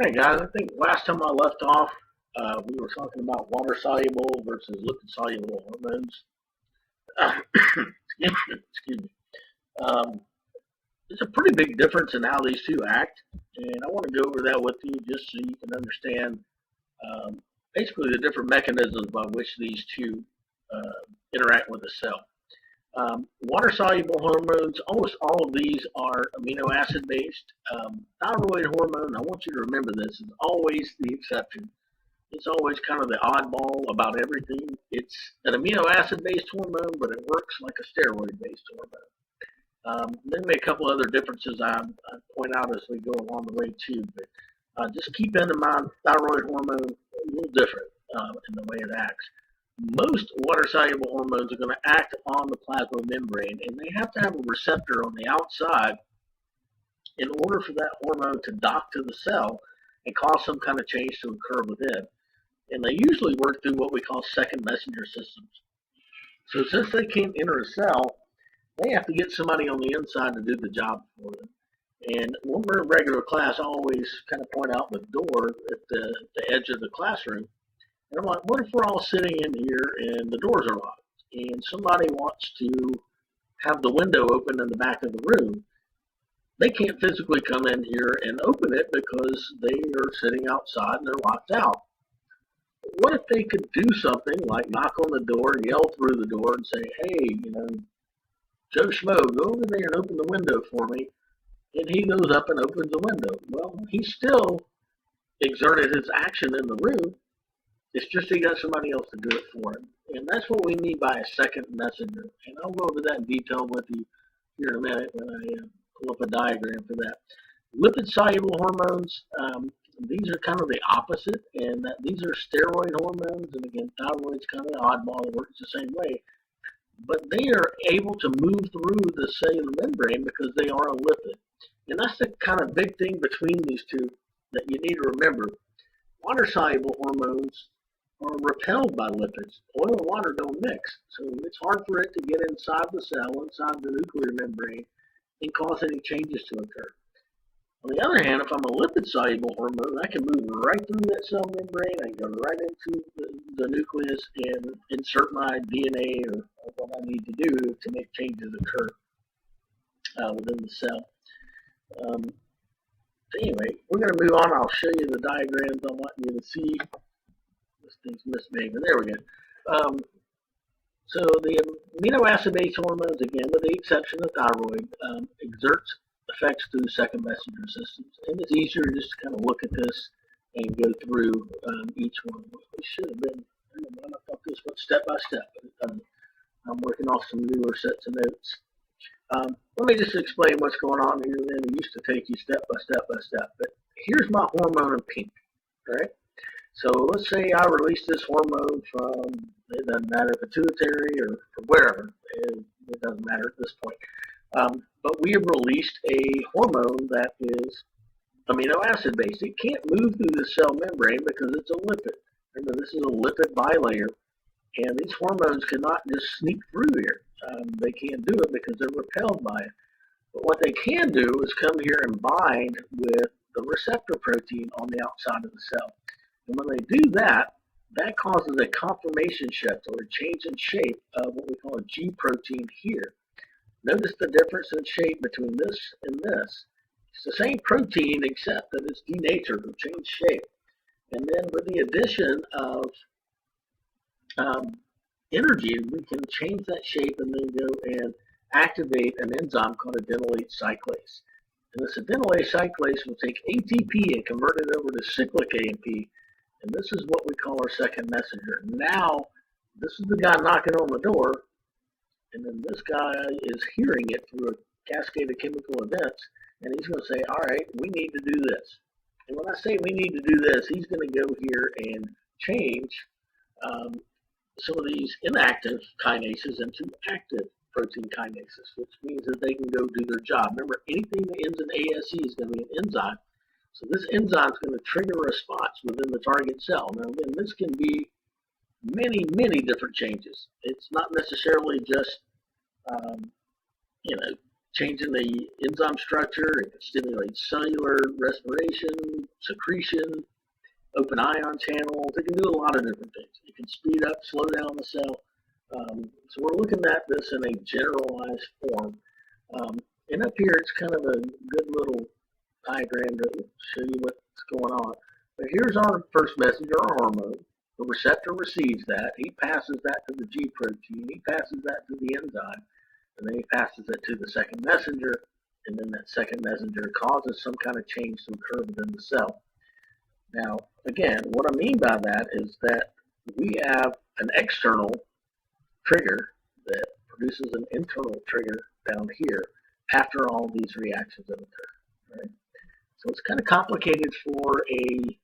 Hey guys, I think last time I left off, we were talking about water soluble versus lipid soluble hormones. Excuse me. Um, there's a pretty big difference in how these two act, and I want to go over that with you just so you can understand basically the different mechanisms by which these two interact with the cell. Water soluble hormones, almost all of these are amino acid based. Thyroid hormone, I want you to remember this, is always the exception. It's always kind of the oddball about everything. It's an amino acid based hormone, but it works like a steroid based hormone. There may be a couple other differences I point out as we go along the way too, but just keep in mind thyroid hormone a little different in the way it acts. Most water soluble hormones are going to act on the plasma membrane, and they have to have a receptor on the outside in order for that hormone to dock to the cell and cause some kind of change to occur within. And they usually work through what we call second messenger systems. So since they can't enter a cell, they have to get somebody on the inside to do the job for them. And when we're in regular class, I always kind of point out the door at the edge of the classroom. And I'm like, what if we're all sitting in here and the doors are locked and somebody wants to have the window open in the back of the room? They can't physically come in here and open it because they are sitting outside and they're locked out. What if they could do something like knock on the door, yell through the door, and say, hey, Joe Schmo, go over there and open the window for me. And he goes up and opens the window. Well, he still exerted his action in the room. It's just he got somebody else to do it for him. And that's what we mean by a second messenger. And I'll go over that in detail with you here in a minute when I pull up a diagram for that. Lipid soluble hormones, these are kind of the opposite, and that these are steroid hormones. And again, thyroid's kind of the oddball, it works the same way. But they are able to move through the cellular membrane because they are a lipid. And that's the kind of big thing between these two that you need to remember. Water soluble hormones are repelled by lipids. Oil and water don't mix, so it's hard for it to get inside the cell, inside the nuclear membrane, and cause any changes to occur. On the other hand, if I'm a lipid-soluble hormone, I can move right through that cell membrane. I can go right into the nucleus and insert my DNA or what I need to do to make changes occur within the cell. Anyway, we're going to move on. I'll show you the diagrams I want you to see. This thing's misbehaving. There we go. So the amino acid-based hormones, again, with the exception of thyroid, exerts effects through second messenger systems. And it's easier just to kind of look at this and go through each one. We should have been, I thought this went step by step, but it doesn't. I'm working off some newer sets of notes. Let me just explain what's going on here. Then it used to take you step by step by step. But here's my hormone in pink, right? So let's say I release this hormone from, it doesn't matter, pituitary or wherever. It doesn't matter at this point. But we have released a hormone that is amino acid based. It can't move through the cell membrane because it's a lipid. Remember, this is a lipid bilayer, and these hormones cannot just sneak through here. They can't do it because they're repelled by it. But what they can do is come here and bind with the receptor protein on the outside of the cell. And when they do that, that causes a conformation shift or a change in shape of what we call a G protein here. Notice the difference in shape between this and this. It's the same protein except that it's denatured or changed shape. And then with the addition of energy, we can change that shape and then go and activate an enzyme called adenylate cyclase. And this adenylate cyclase will take ATP and convert it over to cyclic AMP. And this is what we call our second messenger. Now, this is the guy knocking on the door, and then this guy is hearing it through a cascade of chemical events, and he's going to say, all right, we need to do this. And when I say we need to do this, he's going to go here and change some of these inactive kinases into active protein kinases, which means that they can go do their job. Remember, anything that ends in ASE is going to be an enzyme. So this enzyme is going to trigger a response within the target cell. Now, again, this can be many, many different changes. It's not necessarily just, changing the enzyme structure. It can stimulate cellular respiration, secretion, open ion channels. It can do a lot of different things. It can speed up, slow down the cell. So we're looking at this in a generalized form. And up here, it's kind of a good little diagram to show you what's going on. But here's our first messenger, our hormone. The receptor receives that. He passes that to the G protein. He passes that to the enzyme. And then he passes it to the second messenger. And then that second messenger causes some kind of change to occur within the cell. Now, again, what I mean by that is that we have an external trigger that produces an internal trigger down here after all these reactions have occurred. Right? So it's kind of complicated for a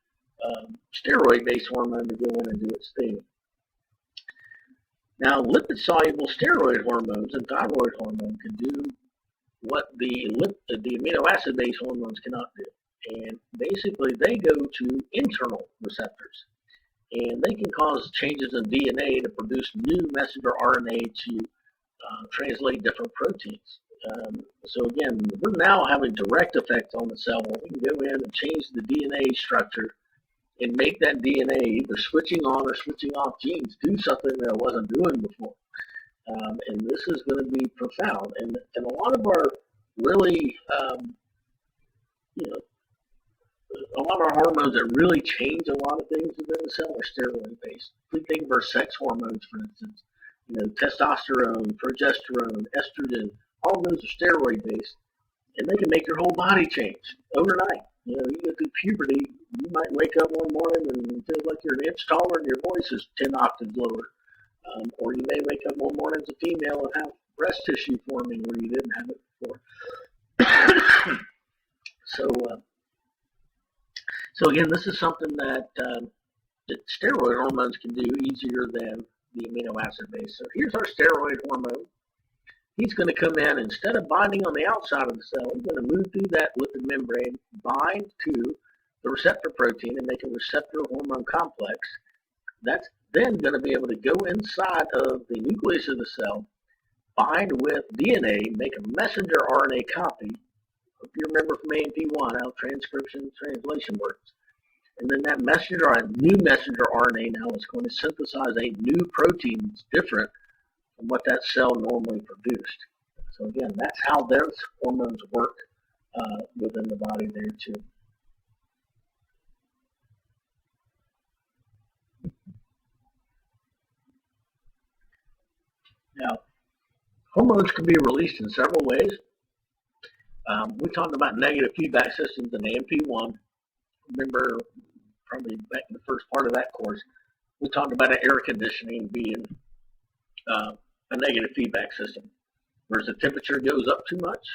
steroid-based hormone to go in and do its thing. Now, lipid-soluble steroid hormones and thyroid hormone can do what the amino acid-based hormones cannot do. And basically, they go to internal receptors. And they can cause changes in DNA to produce new messenger RNA to translate different proteins. So again, we're now having direct effects on the cell. We can go in and change the DNA structure and make that DNA either switching on or switching off genes do something that it wasn't doing before. And this is going to be profound. And a lot of our really, a lot of our hormones that really change a lot of things within the cell are steroid-based. We think of our sex hormones, for instance. Testosterone, progesterone, estrogen, all of those are steroid-based. And they can make your whole body change overnight. You go through puberty, you might wake up one morning and feel like you're an inch taller and your voice is 10 octaves lower. Or you may wake up one morning as a female and have breast tissue forming where you didn't have it before. So again, this is something that steroid hormones can do easier than the amino acid base. So here's our steroid hormone. He's going to come in, instead of binding on the outside of the cell, he's going to move through that lipid membrane, bind to the receptor protein, and make a receptor hormone complex. That's then going to be able to go inside of the nucleus of the cell, bind with DNA, make a messenger RNA copy. If you remember from AMP1 how transcription translation works. And then that new messenger RNA now is going to synthesize a new protein that's different from what that cell normally produced. So again, that's how those hormones work within the body there too. Now, hormones can be released in several ways. We talked about negative feedback systems in AMP1. Remember, probably back in the first part of that course, we talked about air conditioning being a negative feedback system. Whereas the temperature goes up too much,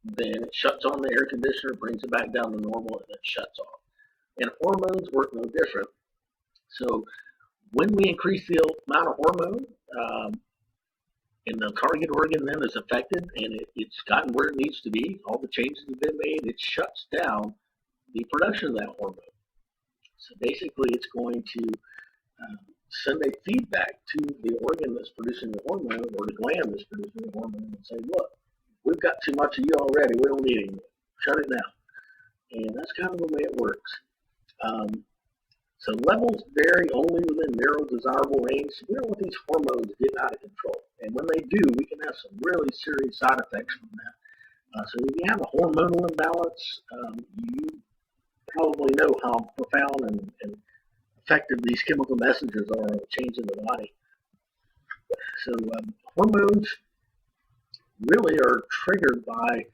then it shuts on the air conditioner, brings it back down to normal, and then shuts off. And hormones work no different. So when we increase the amount of hormone, and the target organ then is affected, and it's gotten where it needs to be, all the changes have been made, it shuts down the production of that hormone. So basically, it's going to send a feedback to the organ that's producing the hormone, or the gland that's producing the hormone, and say, look, we've got too much of you already, we don't need any. Shut it down. And that's kind of the way it works. So levels vary only within narrow desirable range. We don't want these hormones getting out of control. And when they do, we can have some really serious side effects from that. So if you have a hormonal imbalance, you probably know how profound and effective these chemical messengers are of changing the body. So hormones really are triggered by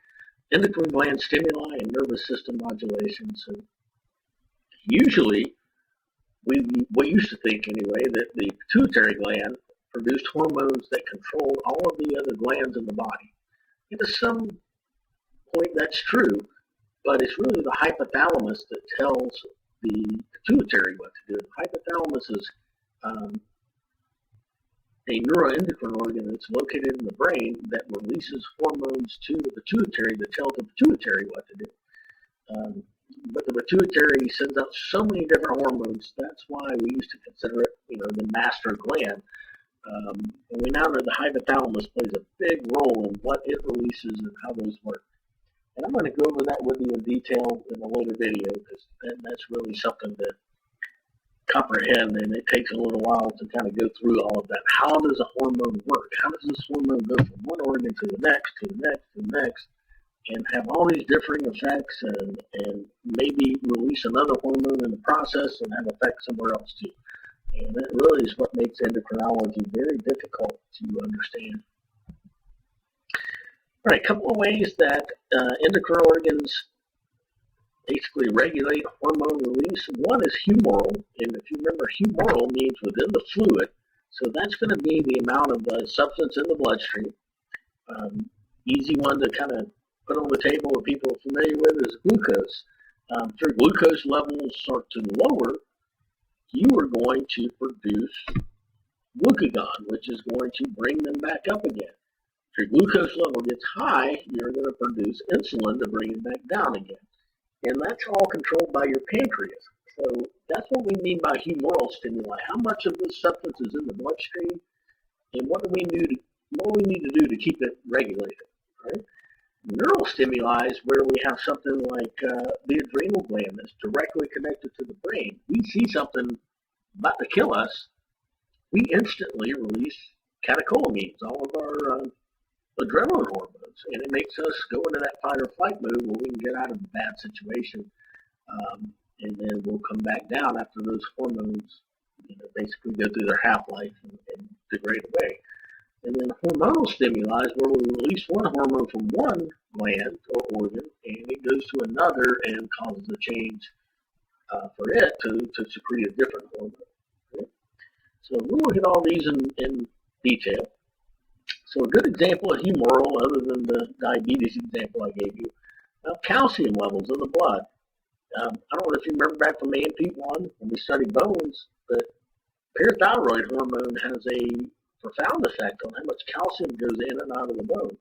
endocrine gland stimuli and nervous system modulation. So usually, we used to think anyway that the pituitary gland produced hormones that controlled all of the other glands in the body. And to some point that's true, but it's really the hypothalamus that tells the pituitary what to do. The hypothalamus is a neuroendocrine organ that's located in the brain that releases hormones to the pituitary that tell the pituitary what to do. But the pituitary sends out so many different hormones. That's why we used to consider it, the master gland. And we now know the hypothalamus plays a big role in what it releases and how those work. And I'm going to go over that with you in detail in a later video because that's really something to comprehend, and it takes a little while to kind of go through all of that. How does a hormone work? How does this hormone go from one organ to the next, to the next, to the next, and have all these differing effects and maybe release another hormone in the process and have effects somewhere else too. And that really is what makes endocrinology very difficult to understand. All right, a couple of ways that endocrine organs basically regulate hormone release. One is humoral, and if you remember, humoral means within the fluid, so that's going to be the amount of substance in the bloodstream. Easy one to kind of put on the table that people are familiar with is glucose. If your glucose levels start to lower, you are going to produce glucagon, which is going to bring them back up again. If your glucose level gets high, you're going to produce insulin to bring it back down again. And that's all controlled by your pancreas. So that's what we mean by humoral stimuli. How much of this substance is in the bloodstream, and what do we need to do to keep it regulated? Right? Neural stimuli is where we have something like the adrenal gland that's directly connected to the brain. We see something about to kill us, we instantly release catecholamines, all of our adrenaline hormones, and it makes us go into that fight or flight mode where we can get out of a bad situation, and then we'll come back down after those hormones, basically go through their half-life and degrade away. And then hormonal stimuli is where we release one hormone from one gland or organ, and it goes to another and causes a change for it to secrete a different hormone. Okay? So we'll look at all these in detail. So a good example of humoral, other than the diabetes example I gave you, calcium levels in the blood. I don't know if you remember back from AMP1 when we studied bones, but parathyroid hormone has a profound effect on how much calcium goes in and out of the bone.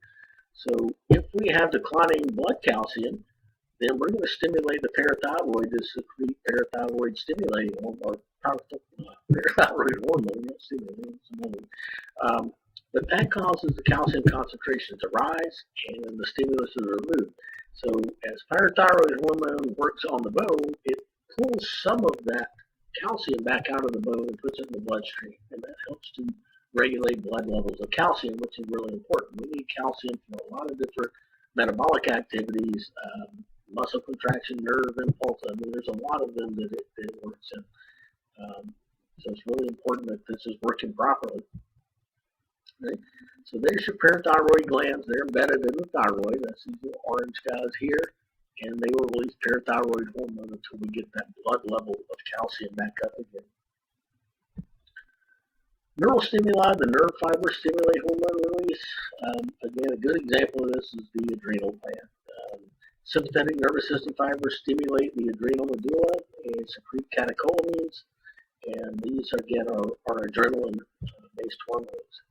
So if we have declining blood calcium, then we're going to stimulate the parathyroid to secrete parathyroid stimulating hormone, parathyroid hormone, not stimulating, it's another. But that causes the calcium concentration to rise, and then the stimulus is removed. So as parathyroid hormone works on the bone, it pulls some of that calcium back out of the bone and puts it in the bloodstream, and that helps to regulate blood levels of calcium, which is really important. We need calcium for a lot of different metabolic activities, muscle contraction, nerve impulse. I mean, there's a lot of them that it works in. So it's really important that this is working properly. Okay? So there's your parathyroid glands. They're embedded in the thyroid. That's these little orange guys here. And they will release parathyroid hormone until we get that blood level of calcium back up again. Neural stimuli, the nerve fibers stimulate hormone release. Again, a good example of this is the adrenal gland. Sympathetic nervous system fibers stimulate the adrenal medulla and secrete catecholamines. And these, again, are adrenaline-based hormones.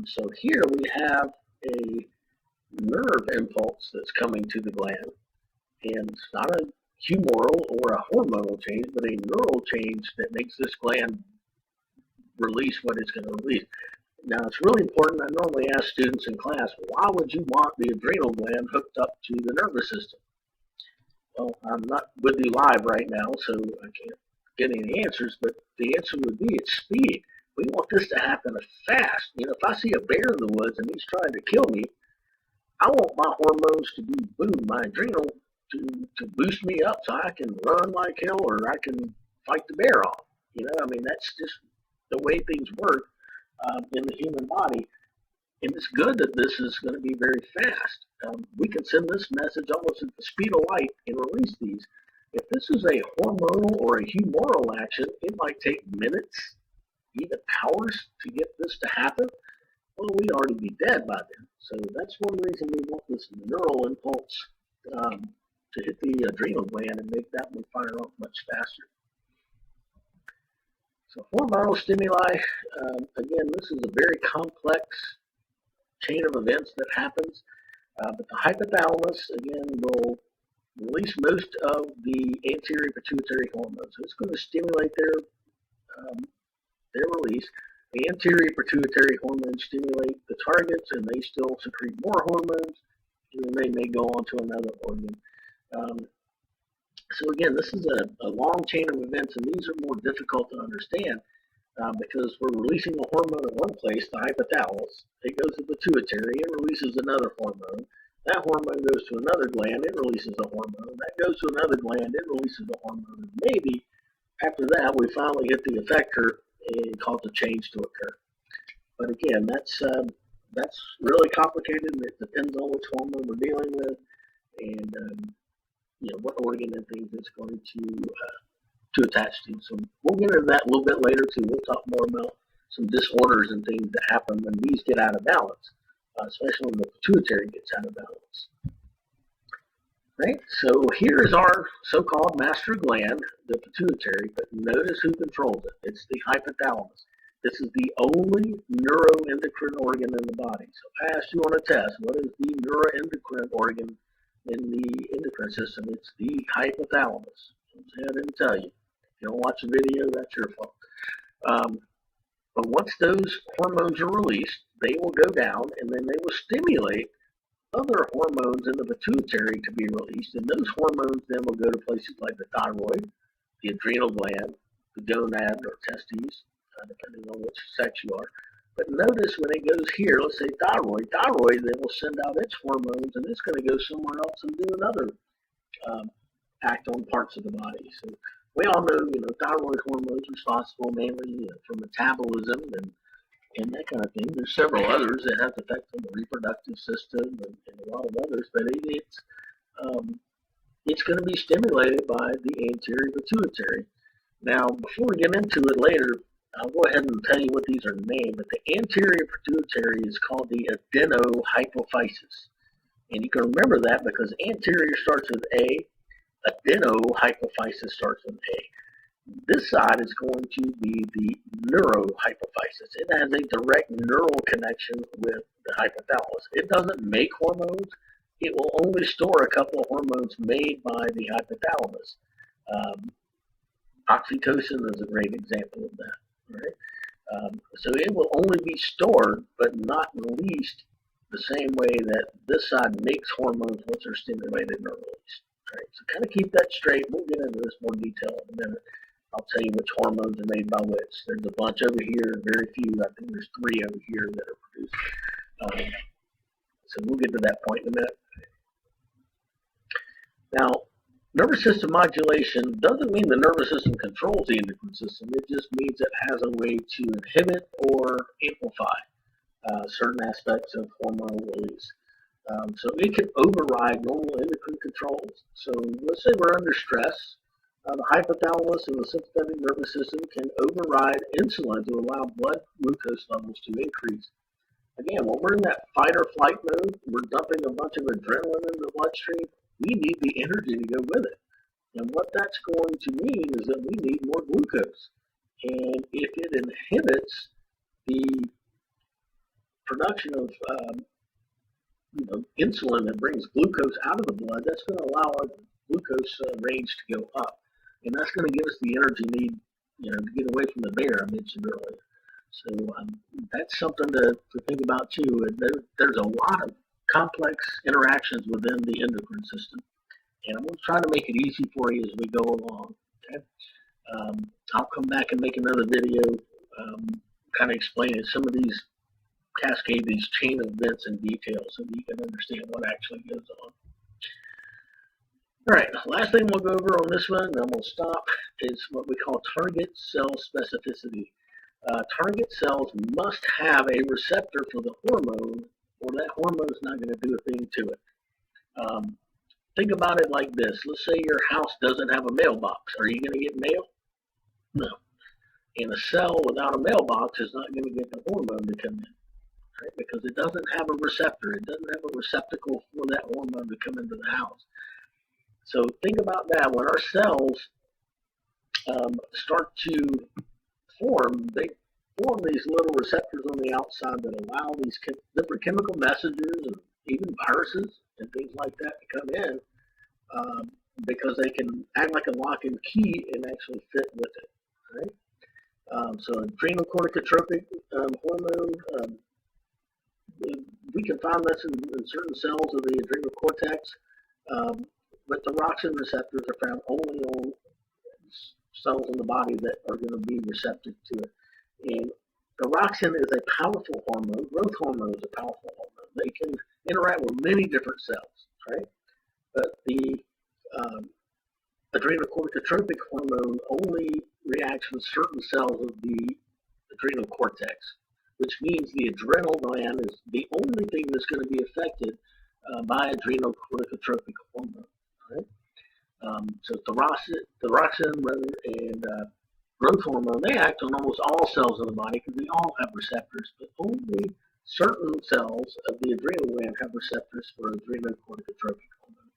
So here we have a nerve impulse that's coming to the gland. And it's not a humoral or a hormonal change, but a neural change that makes this gland release what it's going to release. Now, it's really important. I normally ask students in class, why would you want the adrenal gland hooked up to the nervous system? Well, I'm not with you live right now, so I can't get any answers, but the answer would be it's speed. We want this to happen fast. If I see a bear in the woods and he's trying to kill me, I want my hormones to be boom, my adrenal to boost me up so I can run like hell or I can fight the bear off. That's just the way things work in the human body. And it's good that this is going to be very fast. We can send this message almost at the speed of light and release these. If this is a hormonal or a humoral action, it might take minutes, even hours to get this to happen. Well, we'd already be dead by then. So that's one reason we want this neural impulse to hit the adrenal gland and make that one fire off much faster. So hormonal stimuli, again, this is a very complex chain of events that happens, but the hypothalamus, again, will release most of the anterior pituitary hormones. So it's going to stimulate their release. The anterior pituitary hormones stimulate the targets, and they still secrete more hormones, and then they may go on to another organ. Um, so again, this is a long chain of events, and these are more difficult to understand because we're releasing a hormone at one place, the hypothalamus. It goes to the pituitary and releases another hormone. That hormone goes to another gland, it releases a hormone. That goes to another gland, it releases a hormone. And maybe after that, we finally hit the effector and cause a change to occur. But again, that's really complicated, and it depends on which hormone we're dealing with, and what organ and things it's going to attach to. So we'll get into that a little bit later too. We'll talk more about some disorders and things that happen when these get out of balance, especially when the pituitary gets out of balance. Right? So here's our so-called master gland, the pituitary, but notice who controls it. It's the hypothalamus. This is the only neuroendocrine organ in the body. So I asked you on a test, what is the neuroendocrine organ in the endocrine system? It's the hypothalamus. I didn't tell you. If you don't watch the video, that's your fault. But once those hormones are released, they will go down, and then they will stimulate other hormones in the pituitary to be released, and those hormones then will go to places like the thyroid, the adrenal gland, the gonad or testes, depending on which sex you are. But notice when it goes here, let's say thyroid then will send out its hormones, and it's going to go somewhere else and do another act on parts of the body. So we all know, thyroid hormones are responsible mainly for metabolism and that kind of thing. There's several others that have effects on the reproductive system and a lot of others, but it's going to be stimulated by the anterior pituitary. Now, before we get into it later, I'll go ahead and tell you what these are named, but the anterior pituitary is called the adenohypophysis. And you can remember that because anterior starts with A, adenohypophysis starts with A. This side is going to be the neurohypophysis. It has a direct neural connection with the hypothalamus. It doesn't make hormones. It will only store a couple of hormones made by the hypothalamus. Oxytocin is a great example of that. Right? So it will only be stored, but not released the same way that this side makes hormones once they're stimulated and released. Right? So kind of keep that straight. We'll get into this more detail in a minute. I'll tell you which hormones are made by which. There's a bunch over here, very few. I think there's 3 over here that are produced. So we'll get to that point in a minute. Now, nervous system modulation doesn't mean the nervous system controls the endocrine system. It just means it has a way to inhibit or amplify certain aspects of hormonal release. So it can override normal endocrine controls. So let's say we're under stress. The hypothalamus and the sympathetic nervous system can override insulin to allow blood glucose levels to increase. Again, when we're in that fight or flight mode, we're dumping a bunch of adrenaline in the bloodstream. We need the energy to go with it. And what that's going to mean is that we need more glucose. And if it inhibits the production of insulin that brings glucose out of the blood, that's going to allow our glucose range to go up. And that's going to give us the energy need, to get away from the bear I mentioned earlier. So that's something to think about too. And there's a lot of complex interactions within the endocrine system. And I'm going to try to make it easy for you as we go along. Okay? I'll come back and make another video kind of explaining some of these cascade, these chain of events in detail so that you can understand what actually goes on. All right, last thing we'll go over on this one, and then we'll stop, is what we call target cell specificity. Target cells must have a receptor for the hormone, or that hormone is not going to do a thing to it. Think about it like this. Let's say your house doesn't have a mailbox. Are you going to get mail? No. And a cell without a mailbox is not going to get the hormone to come in, right? Because it doesn't have a receptor. It doesn't have a receptacle for that hormone to come into the house. So think about that. When our cells start to form, they form these little receptors on the outside that allow these different chemical messengers and even viruses and things like that to come in because they can act like a lock and key and actually fit with it. Right? So adrenocorticotropic hormone. We can find this in certain cells of the adrenal cortex, but thyroxine receptors are found only on cells in the body that are going to be receptive to it. And thyroxine is a powerful hormone. Growth hormone is a powerful hormone. They can interact with many different cells, right? But the adrenocorticotropic hormone only reacts with certain cells of the adrenal cortex, which means the adrenal gland is the only thing that's going to be affected by adrenocorticotropic hormone. Right? So thyroxine and growth hormone, they act on almost all cells in the body because they all have receptors, but only certain cells of the adrenal gland have receptors for adrenocorticotropic hormone.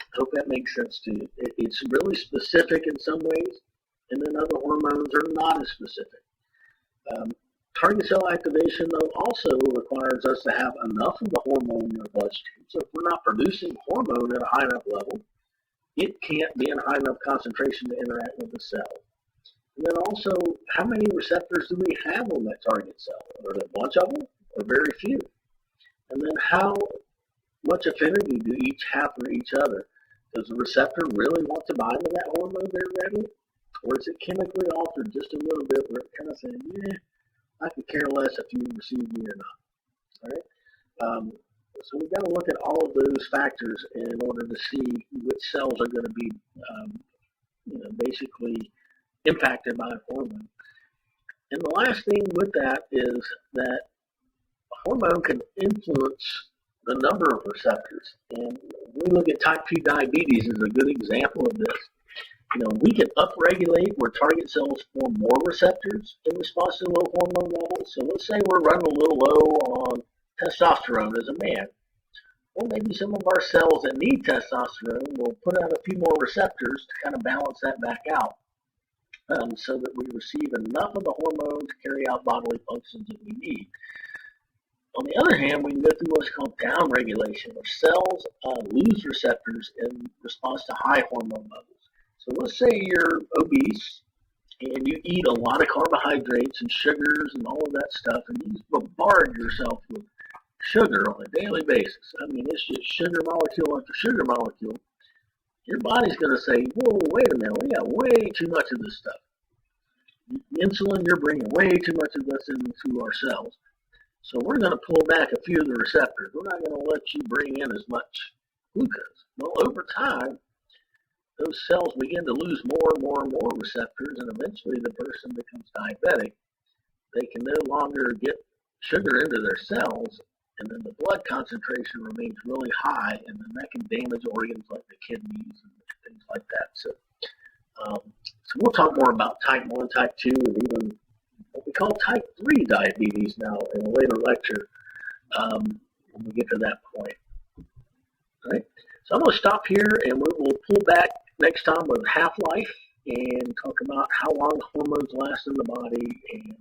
I hope that makes sense to you. It's really specific in some ways, and then other hormones are not as specific. Target cell activation, though, also requires us to have enough of the hormone in our bloodstream. So if we're not producing hormone at a high enough level, it can't be in a high enough concentration to interact with the cell. And then also, how many receptors do we have on that target cell? Are there a bunch of them or very few? And then how much affinity do each have for each other? Does the receptor really want to bind to that hormone very readily? Or is it chemically altered just a little bit where it kind of saying, yeah, I could care less if you receive me or not. All right? So we've got to look at all of those factors in order to see which cells are going to be basically impacted by a hormone. And the last thing with that is that a hormone can influence the number of receptors. And we look at type 2 diabetes as a good example of this. We can upregulate where target cells form more receptors in response to low hormone levels. So let's say we're running a little low on testosterone as a man. Well, maybe some of our cells that need testosterone will put out a few more receptors to kind of balance that back out, so that we receive enough of the hormone to carry out bodily functions that we need. On the other hand, we can go through what's called downregulation, where cells lose receptors in response to high hormone levels. So let's say you're obese and you eat a lot of carbohydrates and sugars and all of that stuff, and you just bombard yourself with sugar on a daily basis. I mean, it's just sugar molecule after sugar molecule. Your body's going to say, whoa, wait a minute, we got way too much of this stuff. Insulin, you're bringing way too much of this into our cells. So we're going to pull back a few of the receptors. We're not going to let you bring in as much glucose. Well, over time, those cells begin to lose more and more and more receptors, and eventually the person becomes diabetic. They can no longer get sugar into their cells, and then the blood concentration remains really high, and then that can damage organs like the kidneys and things like that. So we'll talk more about type 1, type 2, and even what we call type 3 diabetes now in a later lecture when we get to that point. All right? So I'm going to stop here, and we'll pull back next time with half-life and talk about how long hormones last in the body and